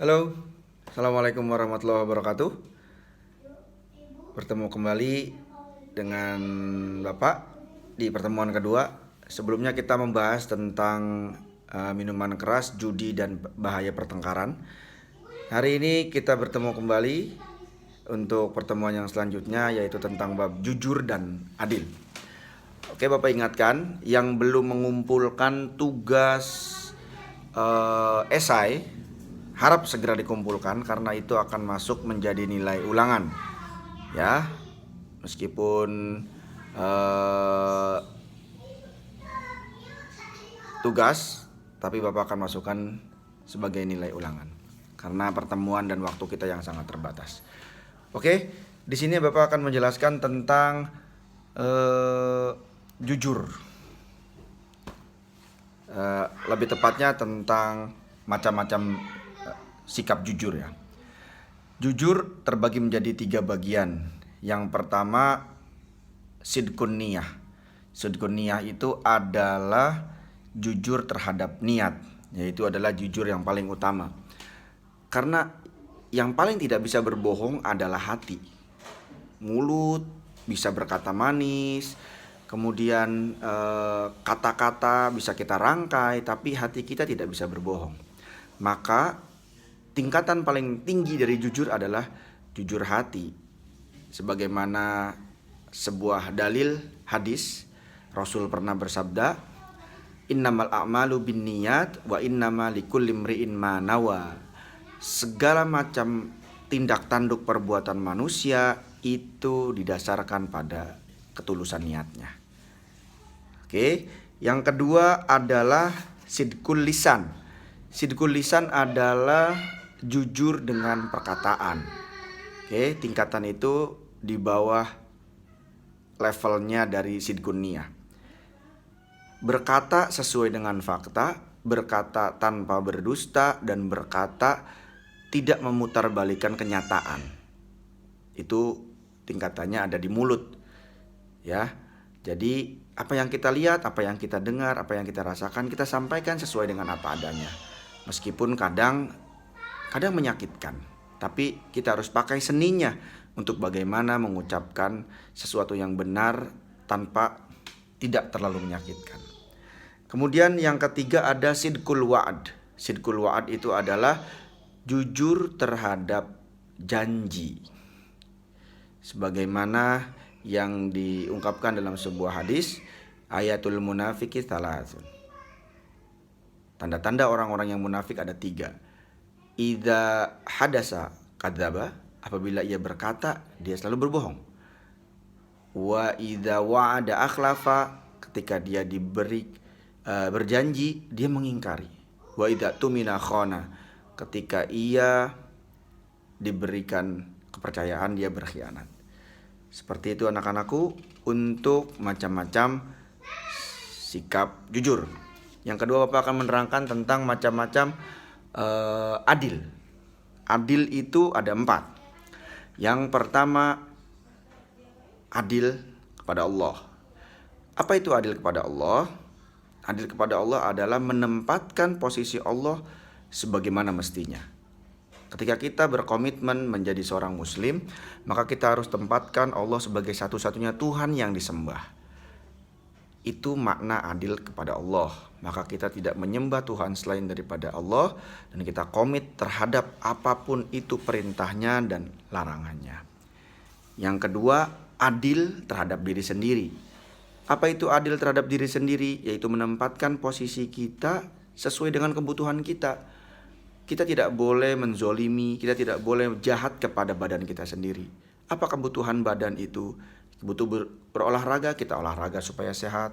Halo, Assalamualaikum warahmatullahi wabarakatuh. Bertemu kembali dengan Bapak di pertemuan kedua. Sebelumnya kita membahas tentang minuman keras, judi, dan bahaya pertengkaran. Hari ini kita bertemu kembali untuk pertemuan yang selanjutnya, yaitu tentang bab jujur dan adil. Oke, Bapak ingatkan yang belum mengumpulkan tugas esai harap segera dikumpulkan karena itu akan masuk menjadi nilai ulangan. Ya, meskipun tugas, tapi Bapak akan masukkan sebagai nilai ulangan karena pertemuan dan waktu kita yang sangat terbatas. Oke, di sini Bapak akan menjelaskan tentang jujur. Lebih tepatnya tentang macam-macam sikap jujur ya. Jujur terbagi menjadi 3 bagian. Yang pertama sidqun niyah. Sidqun niyah itu adalah jujur terhadap niat, yaitu adalah jujur yang paling utama. Karena yang paling tidak bisa berbohong adalah hati. Mulut bisa berkata manis, kemudian kata-kata bisa kita rangkai, tapi hati kita tidak bisa berbohong. Maka tingkatan paling tinggi dari jujur adalah jujur hati. Sebagaimana sebuah dalil hadis, Rasul pernah bersabda, "Innamal a'malu binniyat wa innama likulli imri'in ma nawa." Segala macam tindak tanduk perbuatan manusia itu didasarkan pada ketulusan niatnya. Oke, yang kedua adalah sidqul lisan. Sidqul lisan adalah jujur dengan perkataan. Oke, tingkatan itu di bawah levelnya dari sidqun niyah. Berkata sesuai dengan fakta, berkata tanpa berdusta, dan berkata tidak memutarbalikkan kenyataan. Itu tingkatannya ada di mulut. Ya. Jadi apa yang kita lihat, apa yang kita dengar, apa yang kita rasakan, kita sampaikan sesuai dengan apa adanya. Meskipun kadang menyakitkan, tapi kita harus pakai seninya untuk bagaimana mengucapkan sesuatu yang benar tanpa tidak terlalu menyakitkan. Kemudian yang ketiga ada sidqul wa'ad. Sidqul wa'ad itu adalah jujur terhadap janji. Sebagaimana yang diungkapkan dalam sebuah hadis, ayatul munafiki thalathun. Tanda-tanda orang-orang yang munafik ada 3. Idza hadasa kadzaba, apabila ia berkata dia selalu berbohong. Wa idza wa'ada akhlafa, ketika dia diberi berjanji dia mengingkari. Wa idza tumina khana, ketika ia diberikan kepercayaan dia berkhianat. Seperti itu anak-anakku untuk macam-macam sikap jujur. Yang kedua Bapak akan menerangkan tentang macam-macam adil. Adil itu ada 4. Yang pertama adil kepada Allah. Apa itu adil kepada Allah? Adil kepada Allah adalah menempatkan posisi Allah sebagaimana mestinya. Ketika kita berkomitmen menjadi seorang muslim, maka kita harus tempatkan Allah sebagai satu-satunya Tuhan yang disembah. Itu makna adil kepada Allah. Maka kita tidak menyembah Tuhan selain daripada Allah, dan kita komit terhadap apapun itu perintahnya dan larangannya. Yang kedua, adil terhadap diri sendiri. Apa itu adil terhadap diri sendiri? Yaitu menempatkan posisi kita sesuai dengan kebutuhan kita. Kita tidak boleh menzolimi, kita tidak boleh jahat kepada badan kita sendiri. Apa kebutuhan badan itu? Butuh berolahraga, kita olahraga supaya sehat.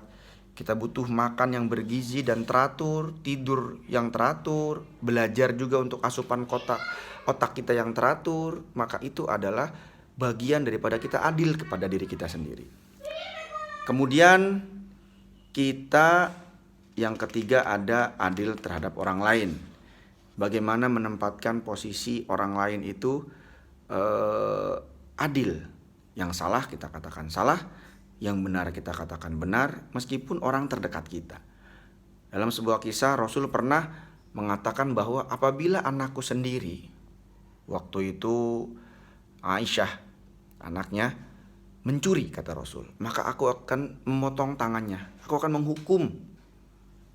Kita butuh makan yang bergizi dan teratur, tidur yang teratur, belajar juga untuk asupan otak kita yang teratur. Maka itu adalah bagian daripada kita adil kepada diri kita sendiri. Kemudian kita yang ketiga ada adil terhadap orang lain. Bagaimana menempatkan posisi orang lain itu adil. Yang salah kita katakan salah, yang benar kita katakan benar, meskipun orang terdekat kita. Dalam sebuah kisah, Rasul pernah mengatakan bahwa apabila anakku sendiri, waktu itu Aisyah anaknya, mencuri, kata Rasul, maka aku akan memotong tangannya, aku akan menghukum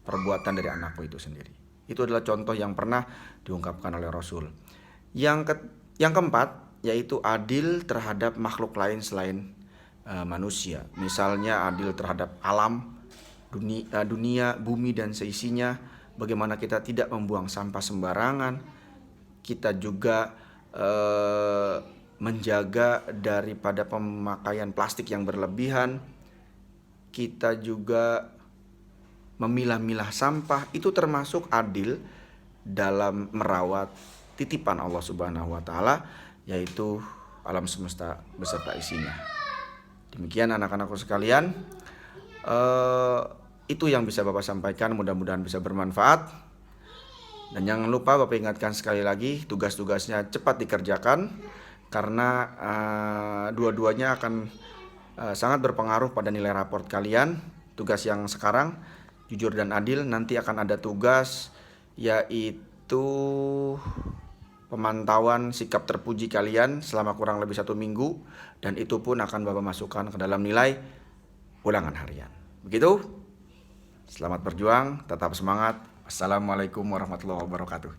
perbuatan dari anakku itu sendiri. Itu adalah contoh yang pernah diungkapkan oleh Rasul. Yang keempat, yaitu adil terhadap makhluk lain selain manusia. Misalnya adil terhadap alam, dunia, bumi dan seisinya. Bagaimana kita tidak membuang sampah sembarangan. Kita juga menjaga daripada pemakaian plastik yang berlebihan. Kita juga memilah-milah sampah. Itu termasuk adil dalam merawat titipan Allah Subhanahu wa taala, yaitu alam semesta beserta isinya. Demikian anak-anakku sekalian, itu yang bisa Bapak sampaikan, mudah-mudahan bisa bermanfaat. Dan jangan lupa Bapak ingatkan sekali lagi, tugas-tugasnya cepat dikerjakan, karena dua-duanya akan sangat berpengaruh pada nilai raport kalian. Tugas yang sekarang, jujur dan adil, nanti akan ada tugas yaitu pemantauan sikap terpuji kalian selama kurang lebih 1 minggu, dan itu pun akan Bapak masukkan ke dalam nilai ulangan harian. Begitu. Selamat berjuang, tetap semangat. Assalamualaikum warahmatullahi wabarakatuh.